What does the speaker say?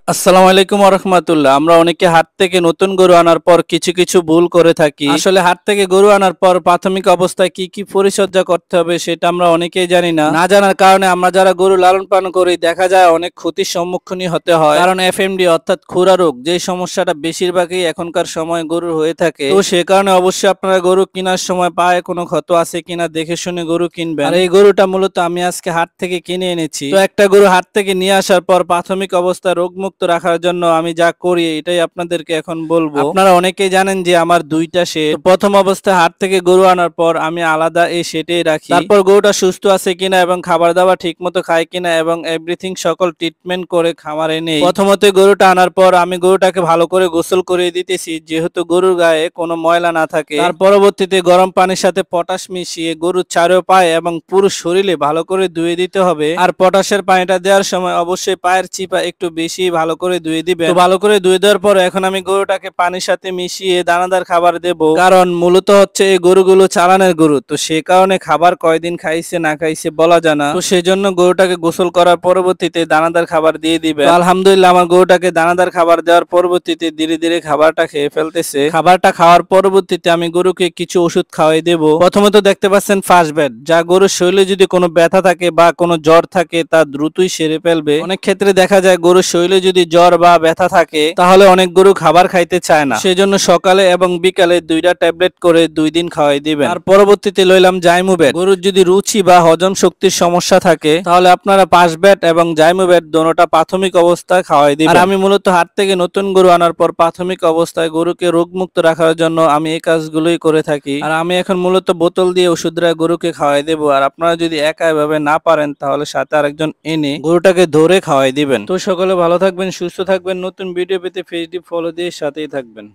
আসসালামু আলাইকুম ওয়া রাহমাতুল্লাহ। আমরা অনেকে হাট থেকে নতুন গরু আনার পর কিছু কিছু ভুল করে থাকি। আসলে হাট থেকে গরু আনার পর প্রাথমিক অবস্থায় কি কি পরিচর্যা করতে হবে সেটা আমরা অনেকেই জানি না। না জানার কারণে আমরা যারা গরু লালন পালন করি দেখা যায় অনেক ক্ষতির সম্মুখীন হতে হয়। কারণ এফএমডি অর্থাৎ খুরা রোগ যে সমস্যাটা বেশিরভাগই এখনকার সময় গরুর হয়ে থাকে। তো সে কারণে অবশ্যই আপনারা গরু কেনার সময় পায়ে কোনো ক্ষত আছে কিনা দেখে শুনে গরু কিনবেন। আর এই গরুটা মূলত আমি আজকে হাট থেকে কিনে এনেছি। তো একটা গরু হাট থেকে নিয়ে আসার পর প্রাথমিক অবস্থা রোগমুক্ত রাখার জন্য আমি যা করি এটাই আপনাদেরকে এখন বলবো। আপনারা অনেকেই জানেন যে আমার দুইটা শেড। প্রথম অবস্থায় হাট থেকে গরু আনার পর আমি আলাদা এই শেডেই রাখি। তারপর গরুটা সুস্থ আছে কিনা এবং খাবার দাবার ঠিক মতো খায় কিনা এবং এভরিথিং সকল ট্রিটমেন্ট করে খামারে নেই। প্রথমত গরুটা আনার পর আমি গরুটাকে ভালো করে গোসল করে দিতেছি, যেহেতু গরুর গায়ে কোনো ময়লা না থাকে। তার পরবর্তীতে গরম পানির সাথে পটাশ মিশিয়ে গরুর চারো পায়ে এবং পুরো শরীরে ভালো করে ধুয়ে দিতে হবে। আর পটাশের পানিটা দেওয়ার সময় অবশ্যই পায়ের চিপা একটু বেশি ভালো করে ধুয়ে দিবেন। তো ভালো করে ধুয়ে দেওয়ার পর এখন আমি গরুটাকে পানির সাথে মিশিয়ে দানাদার খাবার দেব, কারণ মূলত হচ্ছে এই গরুগুলো চালানের গরু, তো সে কারণে খাবার কয়দিন খাইছে না খাইছে বলা যায় না। তো সেই জন্য গরুটাকে গোসল করার পরবর্তীতে দানাদার খাবার দিয়ে দিবেন। তো আলহামদুলিল্লাহ আমার গরুটাকে দানাদার খাবার দেওয়ার পরবর্তীতে ধীরে ধীরে খাবারটা খেয়ে ফেলতেছে। খাবারটা খাওয়ার পরবর্তীতে আমি গরুকে কিছু ওষুধ খাওয়াই দেব। প্রথমত দেখতে পাচ্ছেন ফার্স্ট বেড, যা গরুর শরীরে যদি কোনো ব্যথা থাকে বা কোনো জ্বর থাকে তা দ্রুতই সেরে ফেলবে। অনেক ক্ষেত্রে দেখা যায় গরুর শরীরে যদি জ্বর বা ব্যথা থাকে তাহলে অনেক গরু খাবার খাইতে চায় না, সেজন্য সকালে এবং বিকালে দুইটা ট্যাবলেট করে 2 দিন খাওয়াই দিবেন। আর পরবর্তীতে লইলাম জাইমুবেট। গরুর যদি রুচি বা হজম শক্তির সমস্যা থাকে তাহলে আপনারা পাঁচবেট এবং জাইমুবেট দোনোটা প্রাথমিক অবস্থায় খাওয়াই দিবেন। আর আমি মূলত হাট থেকে নতুন গরু আনার পর প্রাথমিক অবস্থায় গরুকে রোগমুক্ত রাখার জন্য আমি এই কাজগুলোই করে থাকি। আর আমি এখন মূলত বোতল দিয়ে ওষুধরা গরুকে খাওয়াই দেবো। আর আপনারা যদি একা এভাবে না পারেন তাহলে সাথে আরেকজন এনে গরুটাকে ধরে খাওয়াই দিবেন। তো সকলে ভালো থাকবেন, সুস্থ থাকবেন। নতুন ভিডিও পেতে পেজটি ফলো দিয়ে সাথেই থাকবেন।